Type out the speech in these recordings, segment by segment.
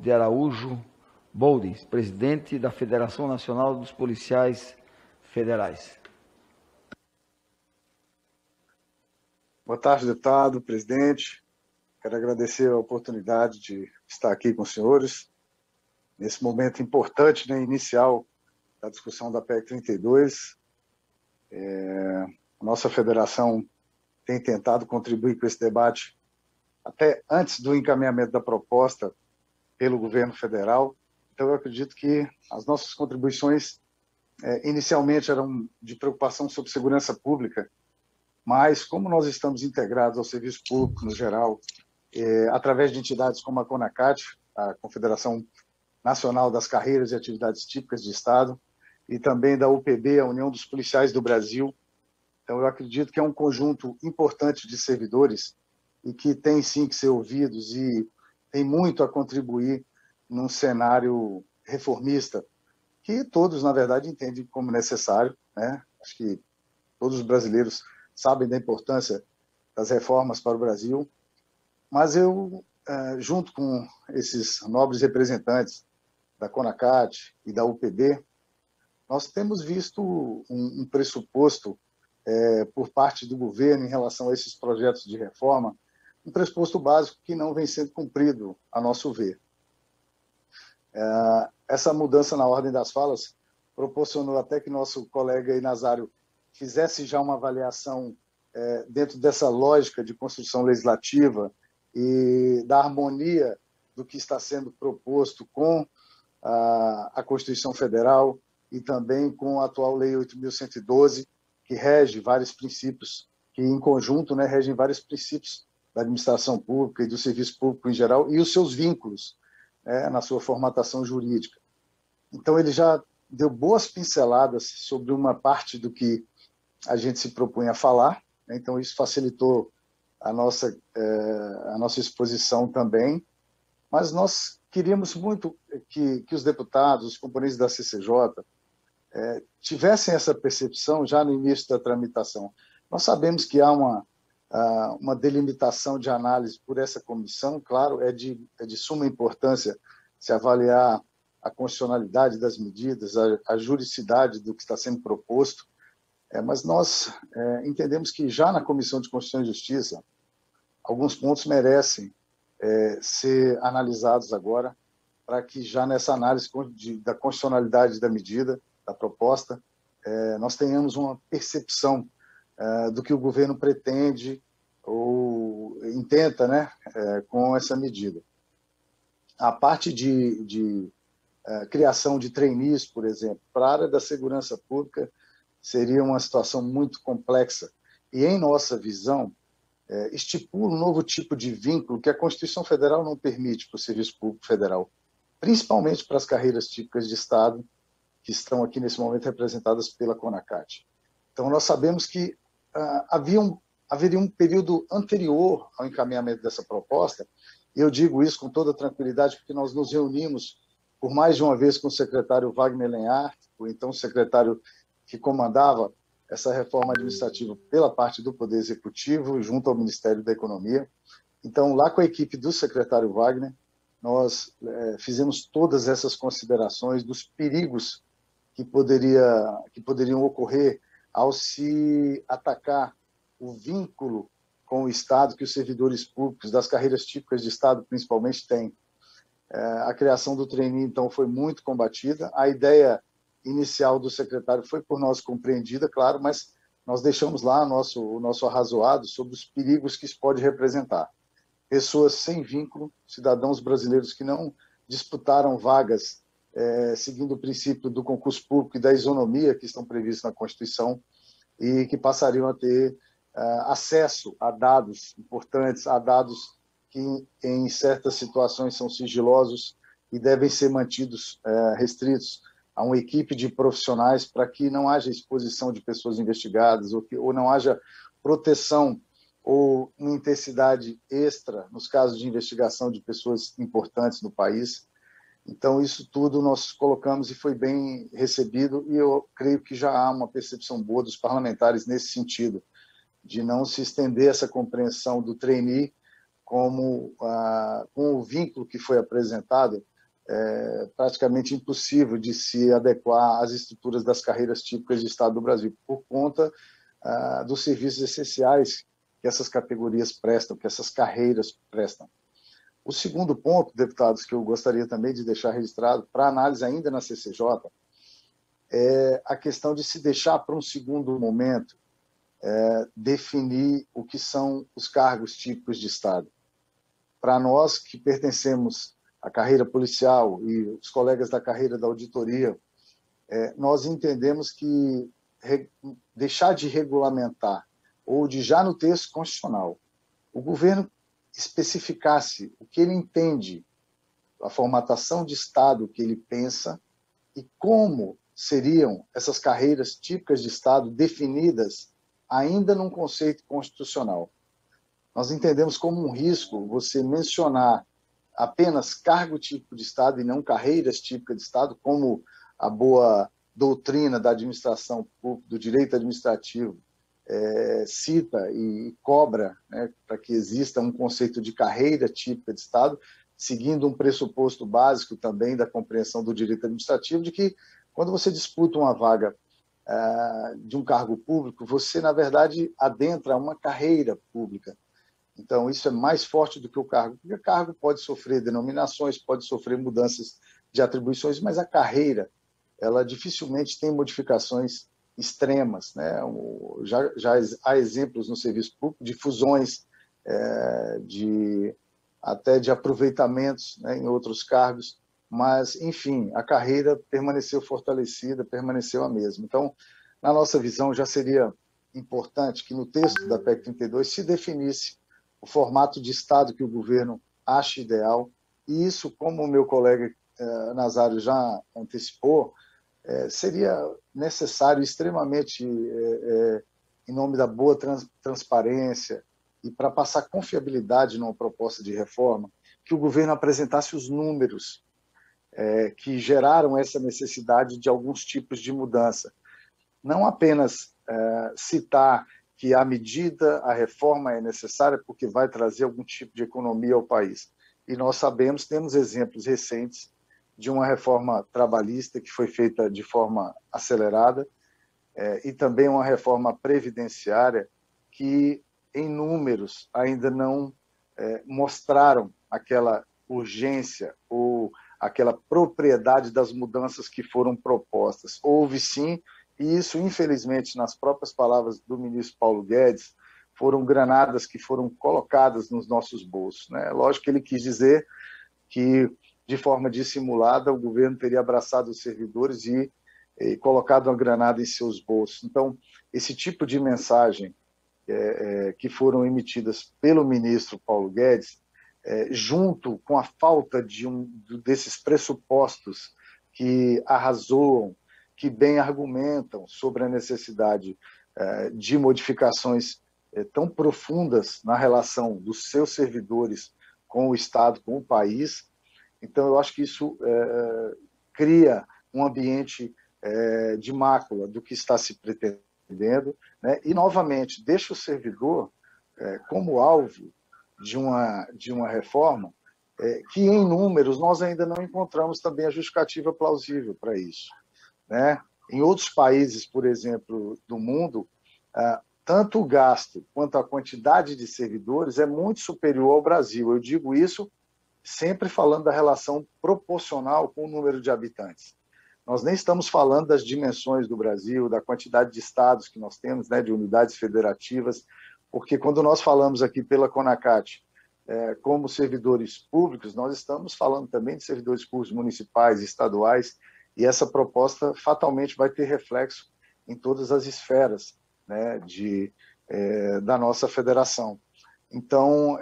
de Araújo Boldes, presidente da Federação Nacional dos Policiais Federais. Boa tarde, deputado, presidente. Quero agradecer a oportunidade de estar aqui com os senhores nesse momento importante, né, inicial da discussão da PEC 32. A nossa federação tem tentado contribuir com esse debate até antes do encaminhamento da proposta pelo governo federal. Então, eu acredito que as nossas contribuições inicialmente eram de preocupação sobre segurança pública, mas como nós estamos integrados ao serviço público no geral, através de entidades como a CONACAT, a Confederação Nacional das Carreiras e Atividades Típicas de Estado, e também da UPB, a União dos Policiais do Brasil. Então, eu acredito que é um conjunto importante de servidores e que tem sim que ser ouvidos e tem muito a contribuir num cenário reformista, que todos, na verdade, entendem como necessário, né? Acho que todos os brasileiros sabem da importância das reformas para o Brasil, mas eu, junto com esses nobres representantes da CONACAT e da UPB, nós temos visto um pressuposto por parte do governo em relação a esses projetos de reforma, um pressuposto básico que não vem sendo cumprido, a nosso ver. Essa mudança na ordem das falas proporcionou até que nosso colega Nazário fizesse já uma avaliação dentro dessa lógica de construção legislativa e da harmonia do que está sendo proposto com a Constituição Federal e também com a atual Lei 8.112, que rege vários princípios, que em conjunto, né, regem vários princípios da administração pública e do serviço público em geral e os seus vínculos na sua formatação jurídica. Então, ele já deu boas pinceladas sobre uma parte do que a gente se propunha a falar, né? Então isso facilitou a nossa exposição também, mas nós queríamos muito que os deputados, os componentes da CCJ, tivessem essa percepção já no início da tramitação. Nós sabemos que há uma delimitação de análise por essa comissão, claro, é de suma importância se avaliar a constitucionalidade das medidas, a juridicidade do que está sendo proposto, mas nós entendemos que já na Comissão de Constituição e Justiça, alguns pontos merecem ser analisados agora, para que já nessa análise da constitucionalidade da medida, da proposta, nós tenhamos uma percepção do que o governo pretende ou intenta, né, com essa medida. A parte de criação de trainees, por exemplo, para a área da segurança pública, seria uma situação muito complexa. E, em nossa visão, estipula um novo tipo de vínculo que a Constituição Federal não permite para o Serviço Público Federal, principalmente para as carreiras típicas de Estado, que estão aqui nesse momento representadas pela CONACAT. Então, nós sabemos que haveria um período anterior ao encaminhamento dessa proposta, e eu digo isso com toda tranquilidade, porque nós nos reunimos por mais de uma vez com o secretário Wagner Lenhart, o então secretário que comandava essa reforma administrativa pela parte do Poder Executivo, junto ao Ministério da Economia. Então, lá com a equipe do secretário Wagner, nós fizemos todas essas considerações dos perigos que poderiam ocorrer ao se atacar o vínculo com o Estado que os servidores públicos das carreiras típicas de Estado, principalmente, têm. A criação do trainee, então, foi muito combatida. A ideia inicial do secretário foi por nós compreendida, claro, mas nós deixamos lá o nosso arrazoado sobre os perigos que isso pode representar. Pessoas sem vínculo, cidadãos brasileiros que não disputaram vagas seguindo o princípio do concurso público e da isonomia que estão previstos na Constituição e que passariam a ter acesso a dados importantes, a dados que em certas situações são sigilosos e devem ser mantidos restritos a uma equipe de profissionais para que não haja exposição de pessoas investigadas ou não haja proteção ou uma intensidade extra nos casos de investigação de pessoas importantes no país. Então, isso tudo nós colocamos e foi bem recebido, e eu creio que já há uma percepção boa dos parlamentares nesse sentido, de não se estender essa compreensão do trainee como com o vínculo que foi apresentado praticamente impossível de se adequar às estruturas das carreiras típicas de Estado do Brasil, por conta dos serviços essenciais que essas categorias prestam, que essas carreiras prestam. O segundo ponto, deputados, que eu gostaria também de deixar registrado para análise ainda na CCJ, é a questão de se deixar para um segundo momento definir o que são os cargos típicos de Estado. Para nós que pertencemos à carreira policial e os colegas da carreira da auditoria, nós entendemos que deixar de regulamentar ou de já no texto constitucional o governo especificasse o que ele entende, a formatação de Estado que ele pensa e como seriam essas carreiras típicas de Estado definidas ainda num conceito constitucional. Nós entendemos como um risco você mencionar apenas cargo típico de Estado e não carreiras típicas de Estado, como a boa doutrina da administração pública, do direito administrativo, cita e cobra, né, para que exista um conceito de carreira típica de Estado, seguindo um pressuposto básico também da compreensão do direito administrativo, de que quando você disputa uma vaga de um cargo público, você, na verdade, adentra uma carreira pública. Então, isso é mais forte do que o cargo, porque o cargo pode sofrer denominações, pode sofrer mudanças de atribuições, mas a carreira, ela dificilmente tem modificações extremas, né? Já há exemplos no serviço público de fusões, até de aproveitamentos, né, em outros cargos, mas, enfim, a carreira permaneceu fortalecida, permaneceu a mesma. Então, na nossa visão, já seria importante que no texto da PEC 32 se definisse o formato de Estado que o governo acha ideal, e isso, como o meu colega Nazário já antecipou, seria necessário extremamente, em nome da boa transparência e para passar confiabilidade numa proposta de reforma, que o governo apresentasse os números que geraram essa necessidade de alguns tipos de mudança. Não apenas citar que a medida, a reforma é necessária porque vai trazer algum tipo de economia ao país. E nós sabemos, temos exemplos recentes de uma reforma trabalhista que foi feita de forma acelerada e também uma reforma previdenciária que, em números, ainda não mostraram aquela urgência ou aquela propriedade das mudanças que foram propostas. Houve sim, e isso, infelizmente, nas próprias palavras do ministro Paulo Guedes, foram granadas que foram colocadas nos nossos bolsos, né? Lógico que ele quis dizer que, de forma dissimulada, o governo teria abraçado os servidores e colocado uma granada em seus bolsos. Então, esse tipo de mensagem que foram emitidas pelo ministro Paulo Guedes, junto com a falta desses pressupostos que arrazoam, que bem argumentam sobre a necessidade de modificações tão profundas na relação dos seus servidores com o Estado, com o país. Então, eu acho que isso cria um ambiente de mácula do que está se pretendendo, né? E, novamente, deixa o servidor como alvo de uma reforma que, em números, nós ainda não encontramos também a justificativa plausível para isso, né? Em outros países, por exemplo, do mundo, tanto o gasto quanto a quantidade de servidores é muito superior ao Brasil. Eu digo isso sempre falando da relação proporcional com o número de habitantes. Nós nem estamos falando das dimensões do Brasil, da quantidade de estados que nós temos, né, de unidades federativas, porque quando nós falamos aqui pela CONACAT como servidores públicos, nós estamos falando também de servidores públicos municipais, estaduais, e essa proposta fatalmente vai ter reflexo em todas as esferas, né, da nossa federação. Então,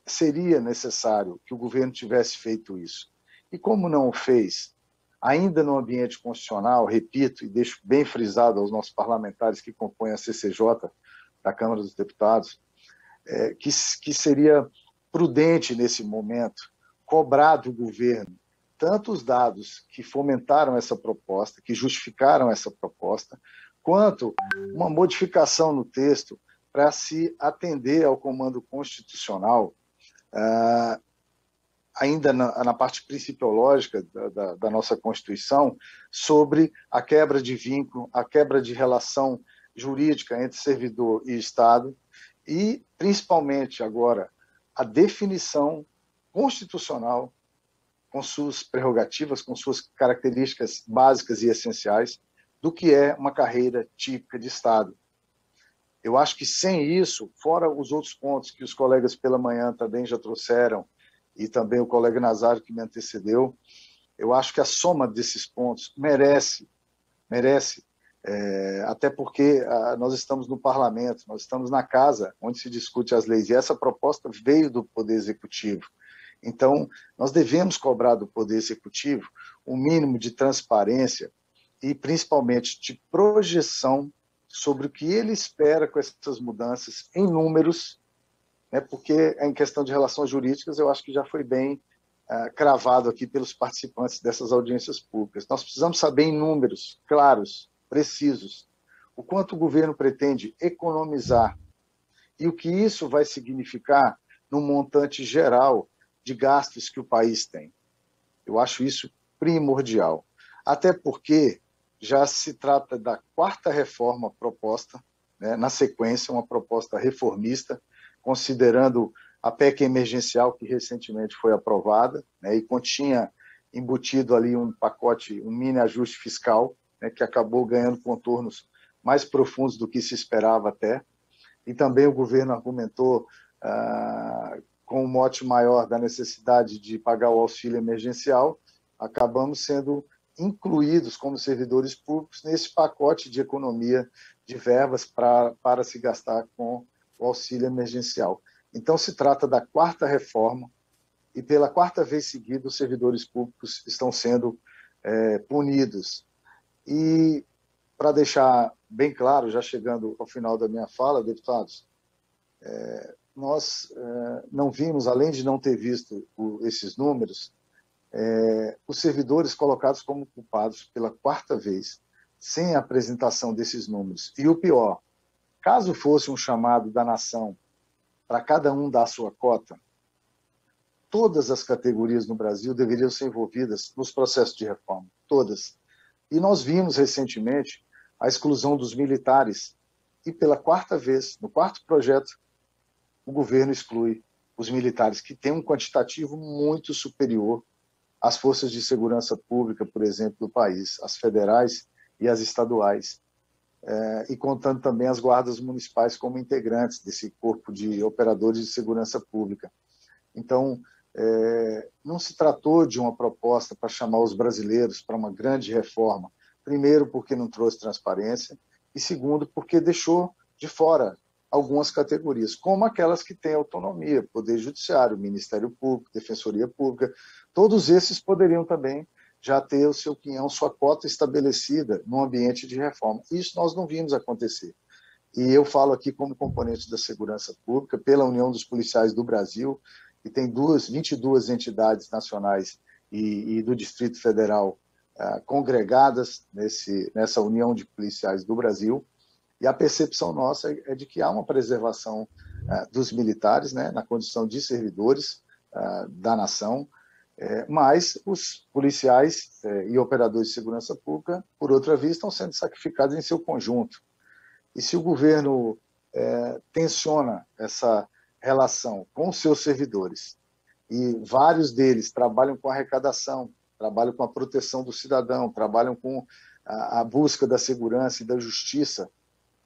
seria necessário que o governo tivesse feito isso. E como não o fez, ainda no ambiente constitucional, repito e deixo bem frisado aos nossos parlamentares que compõem a CCJ da Câmara dos Deputados, que seria prudente nesse momento cobrar do governo tanto os dados que fomentaram essa proposta, que justificaram essa proposta, quanto uma modificação no texto para se atender ao comando constitucional ainda na parte principiológica da nossa Constituição, sobre a quebra de vínculo, a quebra de relação jurídica entre servidor e Estado, e, principalmente agora, a definição constitucional, com suas prerrogativas, com suas características básicas e essenciais, do que é uma carreira típica de Estado. Eu acho que sem isso, fora os outros pontos que os colegas pela manhã também já trouxeram, e também o colega Nazário que me antecedeu, eu acho que a soma desses pontos merece, até porque nós estamos no parlamento, nós estamos na casa onde se discute as leis, e essa proposta veio do Poder Executivo. Então, nós devemos cobrar do Poder Executivo um mínimo de transparência e, principalmente, de projeção sobre o que ele espera com essas mudanças em números, né, porque em questão de relações jurídicas, eu acho que já foi bem cravado aqui pelos participantes dessas audiências públicas. Nós precisamos saber em números claros, precisos, o quanto o governo pretende economizar e o que isso vai significar no montante geral de gastos que o país tem. Eu acho isso primordial. Até porque já se trata da quarta reforma proposta, né, na sequência, uma proposta reformista, considerando a PEC emergencial que recentemente foi aprovada, né, e continha embutido ali um pacote, um mini ajuste fiscal, né, que acabou ganhando contornos mais profundos do que se esperava até. E também o governo argumentou com um mote maior da necessidade de pagar o auxílio emergencial, acabamos sendo incluídos como servidores públicos nesse pacote de economia de verbas para se gastar com o auxílio emergencial. Então, se trata da quarta reforma e pela quarta vez seguida os servidores públicos estão sendo punidos. E, para deixar bem claro, já chegando ao final da minha fala, deputados, nós não vimos, além de não ter visto esses números, os servidores colocados como culpados pela quarta vez, sem a apresentação desses números. E o pior, caso fosse um chamado da nação para cada um dar a sua cota, todas as categorias no Brasil deveriam ser envolvidas nos processos de reforma, todas. E nós vimos recentemente a exclusão dos militares, e pela quarta vez, no quarto projeto, o governo exclui os militares, que têm um quantitativo muito superior às forças de segurança pública, por exemplo, do país, as federais e as estaduais, e contando também as guardas municipais como integrantes desse corpo de operadores de segurança pública. Então, não se tratou de uma proposta para chamar os brasileiros para uma grande reforma, primeiro porque não trouxe transparência, e segundo porque deixou de fora algumas categorias, como aquelas que têm autonomia, Poder Judiciário, Ministério Público, Defensoria Pública, todos esses poderiam também já ter o seu quinhão, sua cota estabelecida no ambiente de reforma. Isso nós não vimos acontecer. E eu falo aqui como componente da segurança pública, pela União dos Policiais do Brasil, que tem 22 entidades nacionais e do Distrito Federal congregadas nessa União de Policiais do Brasil, e a percepção nossa é de que há uma preservação dos militares, né, na condição de servidores da nação, mas os policiais e operadores de segurança pública, por outra via, estão sendo sacrificados em seu conjunto. E se o governo tensiona essa relação com os seus servidores, e vários deles trabalham com arrecadação, trabalham com a proteção do cidadão, trabalham com a busca da segurança e da justiça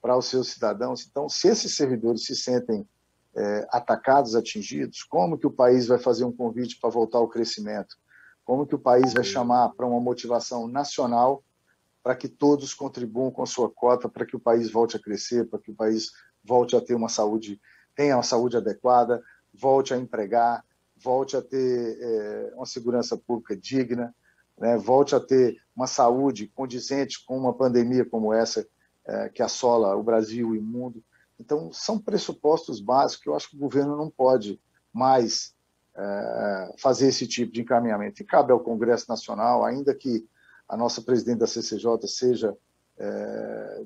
para os seus cidadãos. Então, se esses servidores se sentem atacados, atingidos, como que o país vai fazer um convite para voltar ao crescimento? Como que o país vai chamar para uma motivação nacional para que todos contribuam com a sua cota, para que o país volte a crescer, para que o país volte a ter tenha uma saúde adequada, volte a empregar, volte a ter uma segurança pública digna, né, volte a ter uma saúde condizente com uma pandemia como essa, que assola o Brasil e o mundo. Então, são pressupostos básicos que eu acho que o governo não pode mais fazer esse tipo de encaminhamento. E cabe ao Congresso Nacional, ainda que a nossa presidente da CCJ seja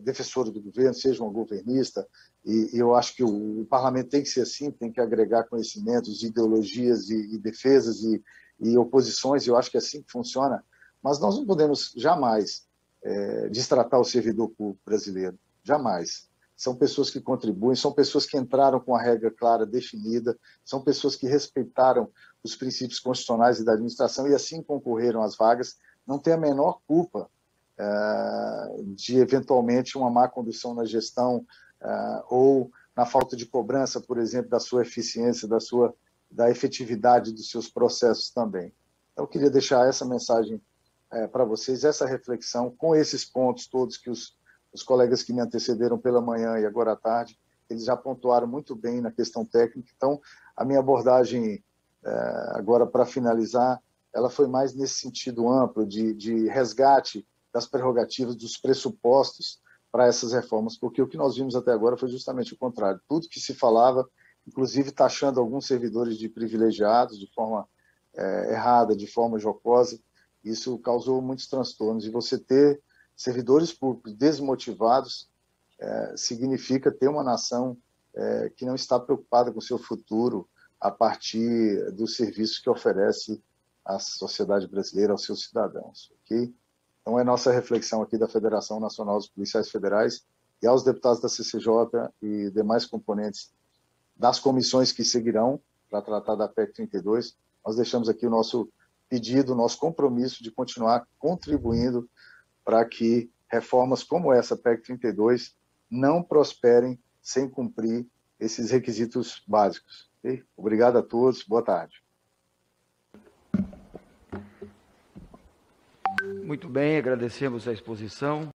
defensora do governo, seja uma governista, e eu acho que o parlamento tem que ser assim, tem que agregar conhecimentos, ideologias e defesas e oposições, eu acho que é assim que funciona, mas nós não podemos jamais destratar o servidor público brasileiro, jamais. São pessoas que contribuem, são pessoas que entraram com a regra clara, definida, são pessoas que respeitaram os princípios constitucionais e da administração e assim concorreram às vagas, não tem a menor culpa de, eventualmente, uma má condução na gestão ou na falta de cobrança, por exemplo, da sua eficiência, da efetividade dos seus processos também. Então, eu queria deixar essa mensagem para vocês, essa reflexão, com esses pontos todos que os colegas que me antecederam pela manhã e agora à tarde, eles já pontuaram muito bem na questão técnica. Então, a minha abordagem, agora para finalizar, ela foi mais nesse sentido amplo, de resgate das prerrogativas, dos pressupostos para essas reformas, porque o que nós vimos até agora foi justamente o contrário. Tudo que se falava, inclusive taxando alguns servidores de privilegiados de forma errada, de forma jocosa, isso causou muitos transtornos. E você ter servidores públicos desmotivados significa ter uma nação que não está preocupada com o seu futuro a partir dos serviços que oferece à sociedade brasileira, aos seus cidadãos. Okay? Então, é nossa reflexão aqui da Federação Nacional dos Policiais Federais e aos deputados da CCJ e demais componentes das comissões que seguirão para tratar da PEC 32, nós deixamos aqui o nosso pedido, o nosso compromisso de continuar contribuindo para que reformas como essa, PEC 32, não prosperem sem cumprir esses requisitos básicos. Okay? Obrigado a todos, boa tarde. Muito bem, agradecemos a exposição.